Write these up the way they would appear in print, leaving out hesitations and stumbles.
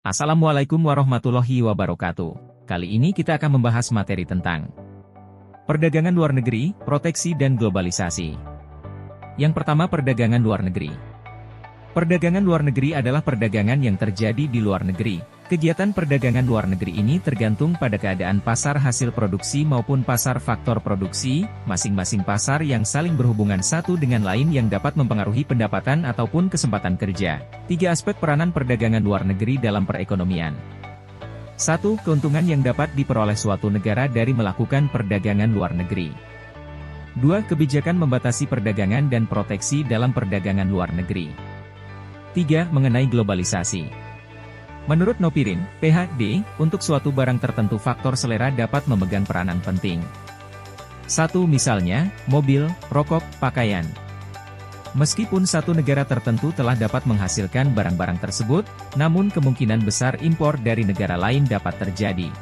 Assalamualaikum warahmatullahi wabarakatuh. Kali ini kita akan membahas materi tentang perdagangan luar negeri, proteksi dan globalisasi. Yang pertama, perdagangan luar negeri. Perdagangan luar negeri adalah perdagangan yang terjadi di luar negeri. Kegiatan perdagangan luar negeri ini tergantung pada keadaan pasar hasil produksi maupun pasar faktor produksi, masing-masing pasar yang saling berhubungan satu dengan lain yang dapat mempengaruhi pendapatan ataupun kesempatan kerja. 3 aspek peranan perdagangan luar negeri dalam perekonomian. 1. Keuntungan yang dapat diperoleh suatu negara dari melakukan perdagangan luar negeri. 2. Kebijakan membatasi perdagangan dan proteksi dalam perdagangan luar negeri. 3. Mengenai globalisasi. Menurut Nopirin, PhD, untuk suatu barang tertentu faktor selera dapat memegang peranan penting. 1. Misalnya, mobil, rokok, pakaian. Meskipun satu negara tertentu telah dapat menghasilkan barang-barang tersebut, namun kemungkinan besar impor dari negara lain dapat terjadi.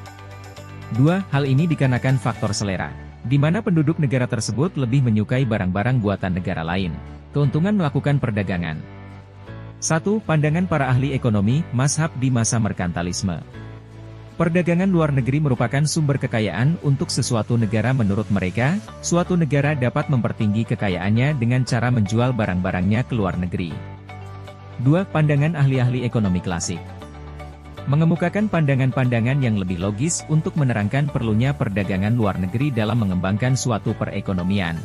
2. Hal ini dikarenakan faktor selera, di mana penduduk negara tersebut lebih menyukai barang-barang buatan negara lain. Keuntungan melakukan perdagangan. 1. Pandangan para ahli ekonomi, mazhab di masa merkantalisme. Perdagangan luar negeri merupakan sumber kekayaan untuk sesuatu negara. Menurut mereka, suatu negara dapat mempertinggi kekayaannya dengan cara menjual barang-barangnya ke luar negeri. 2. Pandangan ahli-ahli ekonomi klasik. Mengemukakan pandangan-pandangan yang lebih logis untuk menerangkan perlunya perdagangan luar negeri dalam mengembangkan suatu perekonomian.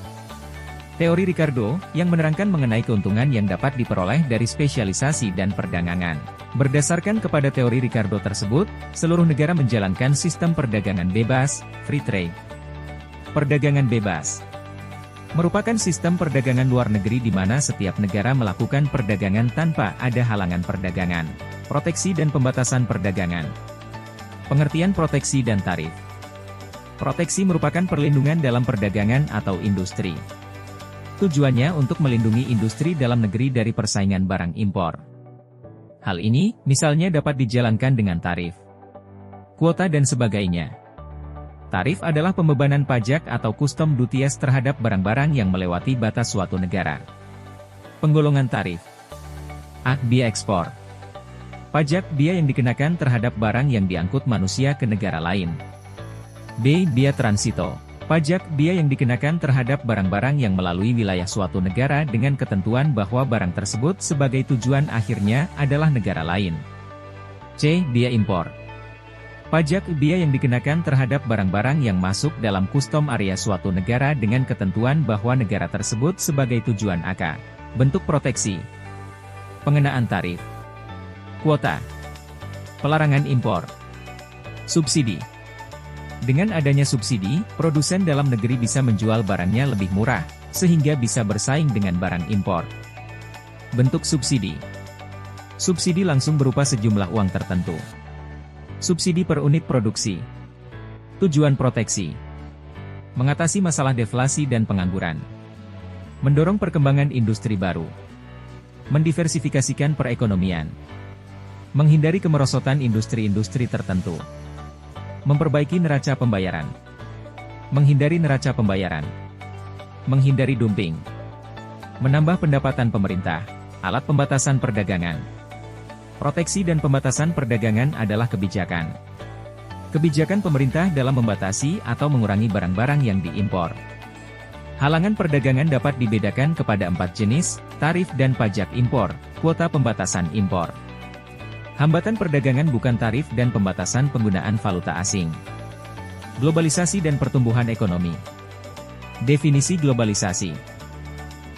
Teori Ricardo, yang menerangkan mengenai keuntungan yang dapat diperoleh dari spesialisasi dan perdagangan. Berdasarkan kepada teori Ricardo tersebut, seluruh negara menjalankan sistem perdagangan bebas, free trade. Perdagangan bebas merupakan sistem perdagangan luar negeri di mana setiap negara melakukan perdagangan tanpa ada halangan perdagangan. Proteksi dan pembatasan perdagangan. Pengertian proteksi dan tarif. Proteksi merupakan perlindungan dalam perdagangan atau industri. Tujuannya untuk melindungi industri dalam negeri dari persaingan barang impor. Hal ini, misalnya dapat dijalankan dengan tarif, kuota dan sebagainya. Tarif adalah pembebanan pajak atau custom duties terhadap barang-barang yang melewati batas suatu negara. Penggolongan tarif. A. Biaya ekspor. Pajak biaya yang dikenakan terhadap barang yang diangkut manusia ke negara lain. B. Biaya transito. Pajak biaya yang dikenakan terhadap barang-barang yang melalui wilayah suatu negara dengan ketentuan bahwa barang tersebut sebagai tujuan akhirnya adalah negara lain. C. Biaya impor. Pajak biaya yang dikenakan terhadap barang-barang yang masuk dalam custom area suatu negara dengan ketentuan bahwa negara tersebut sebagai tujuan AK. Bentuk proteksi. Pengenaan tarif. Kuota. Pelarangan impor. Subsidi. Dengan adanya subsidi, produsen dalam negeri bisa menjual barangnya lebih murah, sehingga bisa bersaing dengan barang impor. Bentuk subsidi. Subsidi langsung berupa sejumlah uang tertentu. Subsidi per unit produksi. Tujuan proteksi. Mengatasi masalah deflasi dan pengangguran. Mendorong perkembangan industri baru. Mendiversifikasikan perekonomian. Menghindari kemerosotan industri-industri tertentu. Memperbaiki neraca pembayaran. Menghindari neraca pembayaran. Menghindari dumping. Menambah pendapatan pemerintah. Alat pembatasan perdagangan. Proteksi dan pembatasan perdagangan adalah kebijakan. Kebijakan pemerintah dalam membatasi atau mengurangi barang-barang yang diimpor. Halangan perdagangan dapat dibedakan kepada 4 jenis, tarif dan pajak impor, kuota pembatasan impor. Hambatan perdagangan bukan tarif dan pembatasan penggunaan valuta asing. Globalisasi dan pertumbuhan ekonomi. Definisi globalisasi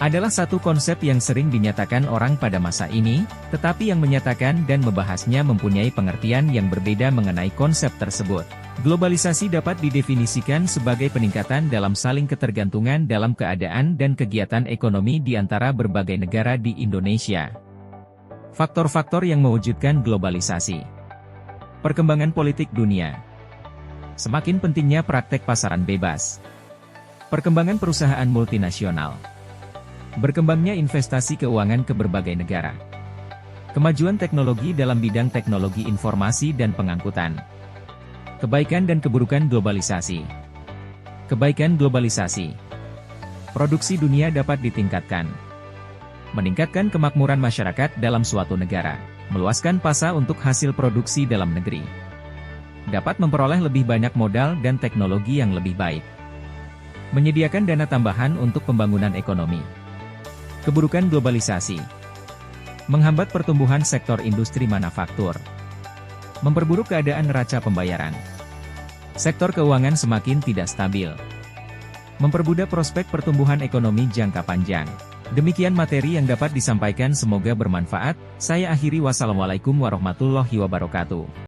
adalah satu konsep yang sering dinyatakan orang pada masa ini, tetapi yang menyatakan dan membahasnya mempunyai pengertian yang berbeda mengenai konsep tersebut. Globalisasi dapat didefinisikan sebagai peningkatan dalam saling ketergantungan dalam keadaan dan kegiatan ekonomi di antara berbagai negara di Indonesia. Faktor-faktor yang mewujudkan globalisasi. Perkembangan politik dunia. Semakin pentingnya praktek pasaran bebas. Perkembangan perusahaan multinasional. Berkembangnya investasi keuangan ke berbagai negara. Kemajuan teknologi dalam bidang teknologi informasi dan pengangkutan. Kebaikan dan keburukan globalisasi. Kebaikan globalisasi. Produksi dunia dapat ditingkatkan. Meningkatkan kemakmuran masyarakat dalam suatu negara. Meluaskan pasar untuk hasil produksi dalam negeri. Dapat memperoleh lebih banyak modal dan teknologi yang lebih baik. Menyediakan dana tambahan untuk pembangunan ekonomi. Keburukan globalisasi. Menghambat pertumbuhan sektor industri manufaktur. Memperburuk keadaan neraca pembayaran. Sektor keuangan semakin tidak stabil. Mempermudah prospek pertumbuhan ekonomi jangka panjang. Demikian materi yang dapat disampaikan, semoga bermanfaat. Saya akhiri, wassalamualaikum warahmatullahi wabarakatuh.